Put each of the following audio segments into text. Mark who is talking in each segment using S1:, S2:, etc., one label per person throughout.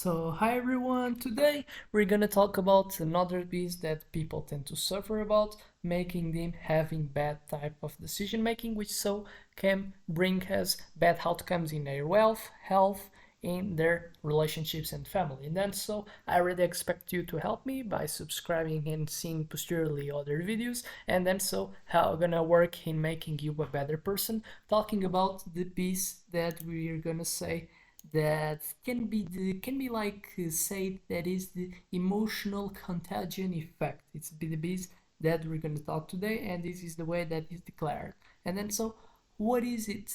S1: Hi everyone, today we're gonna talk about another piece that people tend to suffer about, making them having bad type of decision making, which so can bring us bad outcomes in their wealth, health, in their relationships and family. And then so I really expect you to help me by subscribing and seeing posteriorly other videos, and then so how I'm gonna work in making you a better person, talking about the piece that we're gonna say that can be like said that is the emotional contagion effect. It's the biz that we're going to talk today, and this is the way that is declared. And then so what is it?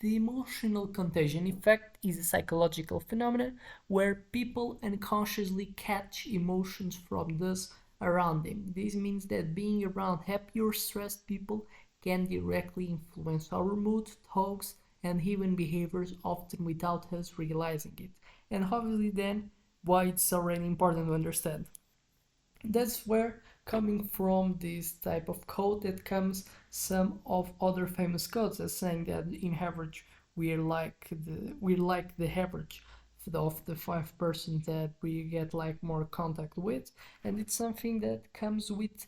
S1: The emotional contagion effect is a psychological phenomenon where people unconsciously catch emotions from those around them. This means that being around happy or stressed people can directly influence our mood, thoughts, and even behaviors, often without us realizing it. And obviously, then, why it's already important to understand. That's where coming from this type of code that comes some of other famous codes as saying that in average we're like the average of the five persons that we get like more contact with, and it's something that comes with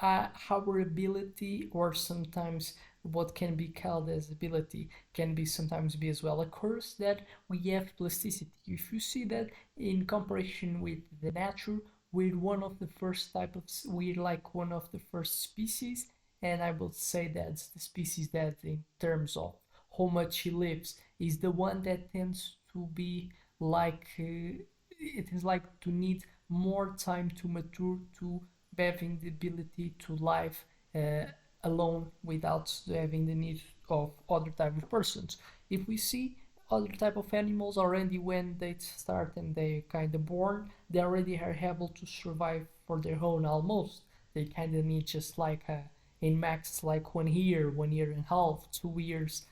S1: our ability, or sometimes what can be called as ability can be sometimes be as well a curse, that we have plasticity. If you see that in comparison with the nature, we're like one of the first species, and I will say that's the species that in terms of how much he lives is the one that tends to be like it is like to need more time to mature, to having the ability to live uh, alone without having the need of other type of persons. If we see other type of animals already, when they start and they kind of born, they already are able to survive for their own almost. They kind of need just like in max like 1 year, 1 year and a half, 2 years,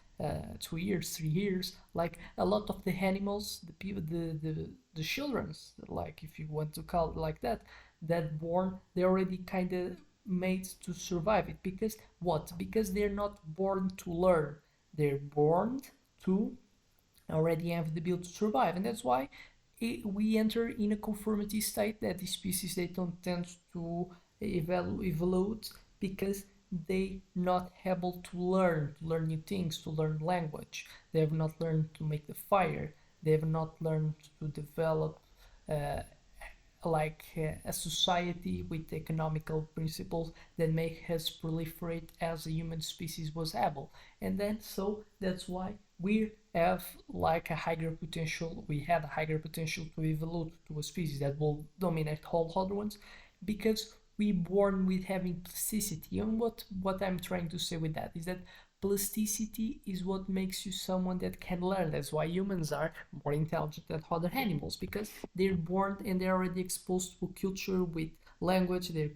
S1: 2 years, 3 years. Like a lot of the animals, the people, the childrens, like if you want to call it like that, that born, they already kind of made to survive it. Because what? Because they're not born to learn. They're born to already have the ability to survive, and that's why we enter in a conformity state that the species they don't tend to evolve, because they not able to learn new things, to learn language. They have not learned to make the fire. They have not learned to develop uh, a society with economical principles that make us proliferate as a human species was able. And then so that's why we have like a higher potential, we had a higher potential to evolve to a species that will dominate all other ones, because we born with having plasticity. And what I'm trying to say with that is that plasticity is what makes you someone that can learn. That's why humans are more intelligent than other animals, because they're born and they're already exposed to culture with language. They're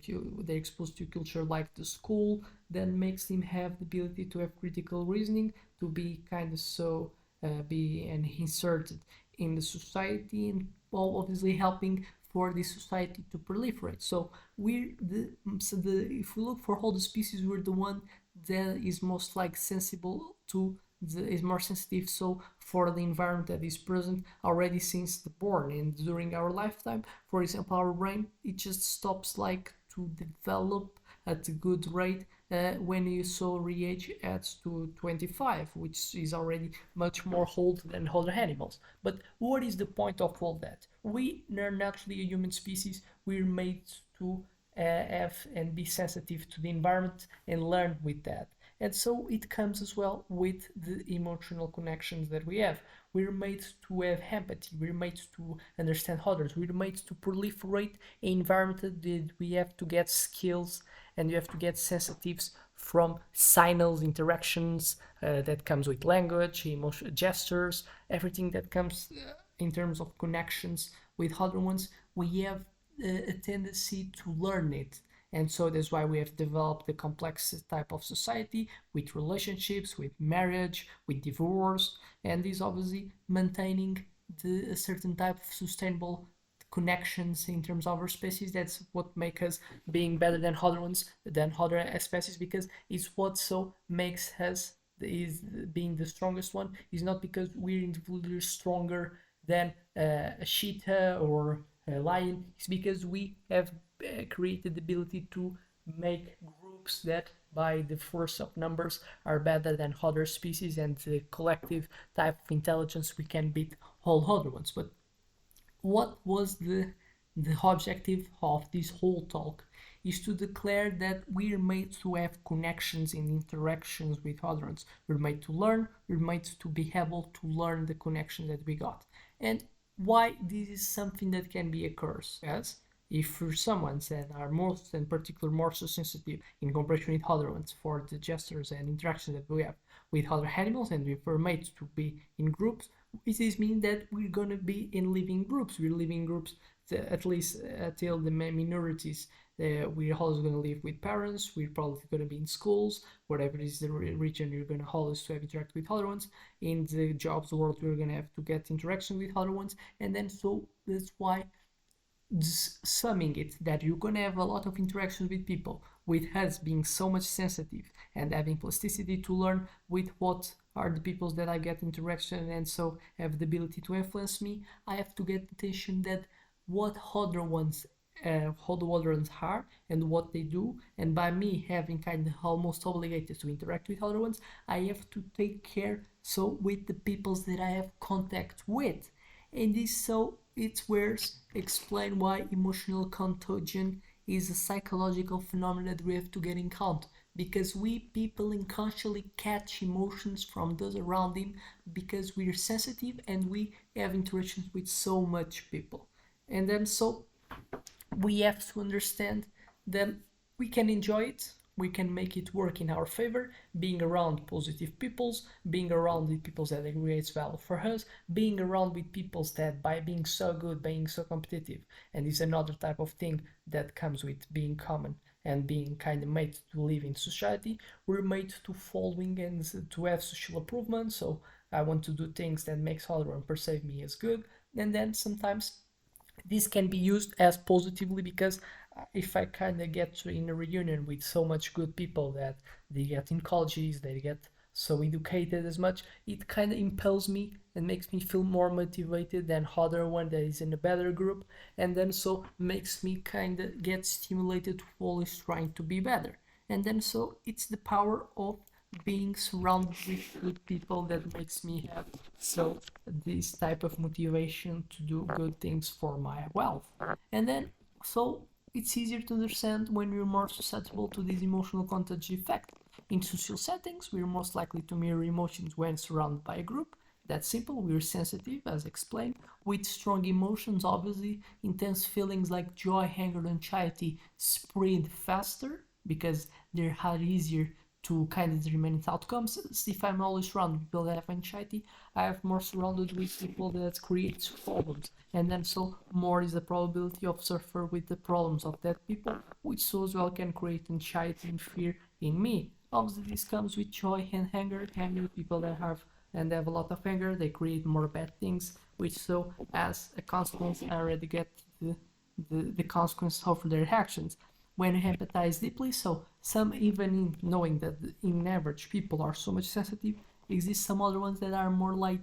S1: exposed to culture like the school that makes them have the ability to have critical reasoning, to be kind of so be and inserted in the society, and all obviously helping for the society to proliferate. So if we look for all the species, we're the one that is most like sensible to is more sensitive so for the environment that is present already since the born. And during our lifetime, for example, our brain, it just stops like to develop at a good rate when you so reach at to 25, which is already much more old than other animals. But what is the point of all that? We are naturally a human species. We're made to have and be sensitive to the environment and learn with that. And so it comes as well with the emotional connections that we have. We're made to have empathy, we're made to understand others, we're made to proliferate an environment that we have to get skills, and you have to get sensitives from signals, interactions that comes with language, emotion, gestures, everything that comes in terms of connections with other ones. We have a tendency to learn it. And so that's why we have developed the complex type of society with relationships, with marriage, with divorce, and is obviously maintaining a certain type of sustainable connections in terms of our species. That's what makes us being better than other ones, than other species, because it's what so makes us is being the strongest one. Is not because we're individually stronger than a cheetah or a lion, is because we have created the ability to make groups that by the force of numbers are better than other species, and the collective type of intelligence we can beat all other ones. But what was the objective of this whole talk is to declare that we're made to have connections and interactions with others. We're made to learn, we're made to be able to learn the connections that we got. And why this is something that can be a curse, yes? If for someone that are most in particular more so sensitive in comparison with other ones for the gestures and interactions that we have with other animals, and we were made to be in groups, this means that we're gonna be in living groups. We're living groups at least until the minorities. We're always gonna live with parents. We're probably gonna be in schools, whatever is the region. You're gonna always to have interact with other ones. In the jobs world, we're gonna have to get interaction with other ones, and then so that's why summing it that you're gonna have a lot of interactions with people, with us being so much sensitive and having plasticity to learn with what are the peoples that I get interaction and so have the ability to influence me. I have to get attention that what other ones how the other ones are and what they do, and by me having kind of almost obligated to interact with other ones, I have to take care so with the peoples that I have contact with. And this so it's where explain why emotional contagion is a psychological phenomenon that we have to get in count, because we people unconsciously catch emotions from those around him because we are sensitive and we have interactions with so much people. And then so we have to understand that we can enjoy it, we can make it work in our favor, being around positive peoples, being around with people that creates value for us, being around with peoples that by being so good, being so competitive, and is another type of thing that comes with being common and being kind of made to live in society. We're made to following and to have social approval. So I want to do things that makes other one perceive me as good, and then sometimes this can be used as positively because if I kind of get in a reunion with so much good people that they get in colleges, they get so educated as much, it kind of impels me and makes me feel more motivated than other one that is in a better group, and then so makes me kind of get stimulated to always trying to be better. And then so it's the power of being surrounded with good people that makes me have so this type of motivation to do good things for my wealth. And then so it's easier to understand when we're more susceptible to this emotional contagion effect. In social settings, we're most likely to mirror emotions when surrounded by a group. That's simple. We're sensitive, as explained, with strong emotions. Obviously, intense feelings like joy, anger, and anxiety spread faster because they're easier to kind of determine outcomes. If I'm always surrounded with people that have anxiety, I have more surrounded with people that creates problems, and then so more is the probability of suffer with the problems of that people, which so as well can create anxiety and fear in me. Obviously, this comes with joy and anger. Anger, people that have a lot of anger, they create more bad things, which so as a consequence, I already get the consequence of their actions. When you empathize deeply, so some even in knowing that in average people are so much sensitive, exist some other ones that are more like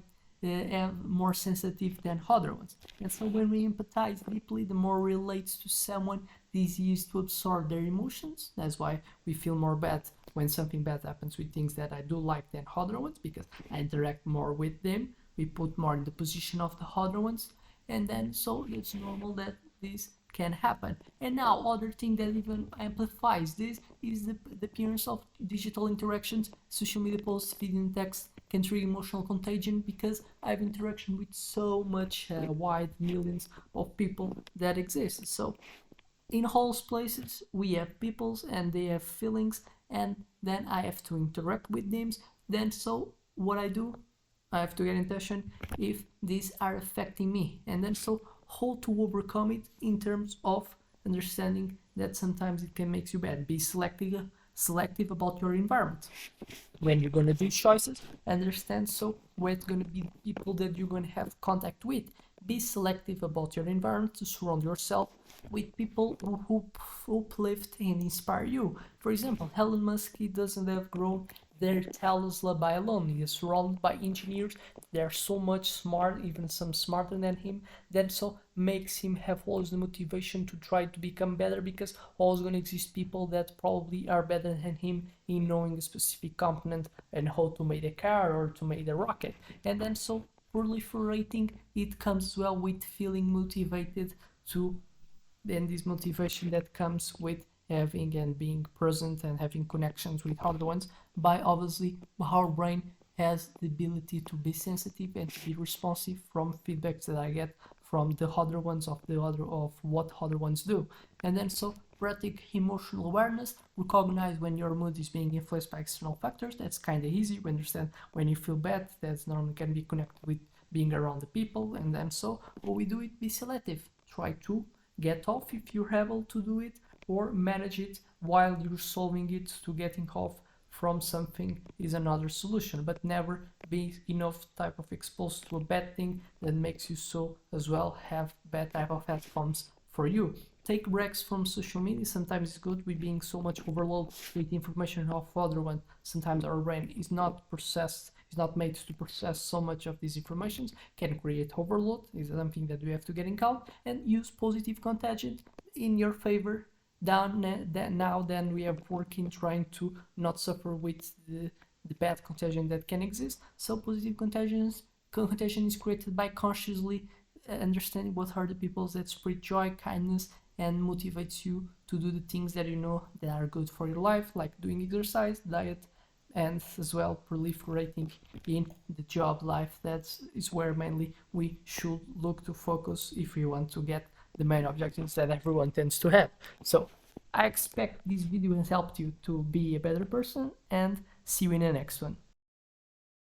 S1: more sensitive than other ones. And so when we empathize deeply, the more relates to someone, this is to absorb their emotions. That's why we feel more bad when something bad happens with things that I do like than other ones, because I interact more with them. We put more in the position of the other ones, and then so it's normal that this can happen. And now other thing that even amplifies this is the appearance of digital interactions. Social media posts, video and text can trigger emotional contagion because I have interaction with so much wide millions of people that exist. So in all places we have peoples and they have feelings, and then I have to interact with them. Then so what I do, I have to get in touch if these are affecting me, and then so how to overcome it in terms of understanding that sometimes it can make you bad. Be selective about your environment. When you're gonna do choices, understand so where's gonna be people that you're gonna have contact with. Be selective about your environment to surround yourself with people who uplift and inspire you. For example, Elon Musk, he doesn't have grown their Tesla by alone. He is surrounded by engineers. They're so much smart, even some smarter than him. That so makes him have always the motivation to try to become better, because always going to exist people that probably are better than him in knowing a specific component and how to make a car or to make a rocket. And then so proliferating, it comes as well with feeling motivated to, then this motivation that comes with having and being present and having connections with other ones, by obviously our brain has the ability to be sensitive and to be responsive from feedbacks that I get from the other ones of what other ones do. And then so practice emotional awareness, recognize when your mood is being influenced by external factors. That's kind of easy. We understand when you feel bad, that's normally can be connected with being around the people. And then so what we do it, be selective, try to get off if you're able to do it, or manage it while you're solving it. To getting off from something is another solution, but never be enough type of exposed to a bad thing that makes you so as well have bad type of outcomes for you. Take breaks from social media. Sometimes it's good with being so much overloaded with information of other one. Sometimes our brain is not processed, is not made to process so much of these informations, can create overload. Is something that we have to get in count, and use positive contagion in your favor. Now then we are working trying to not suffer with the bad contagion that can exist. So positive contagion is created by consciously understanding what are the people that spread joy, kindness, and motivates you to do the things that you know that are good for your life, like doing exercise, diet, and as well proliferating in the job life. That is where mainly we should look to focus if we want to get the main objectives that everyone tends to have. So I expect this video has helped you to be a better person, and see you in the next one.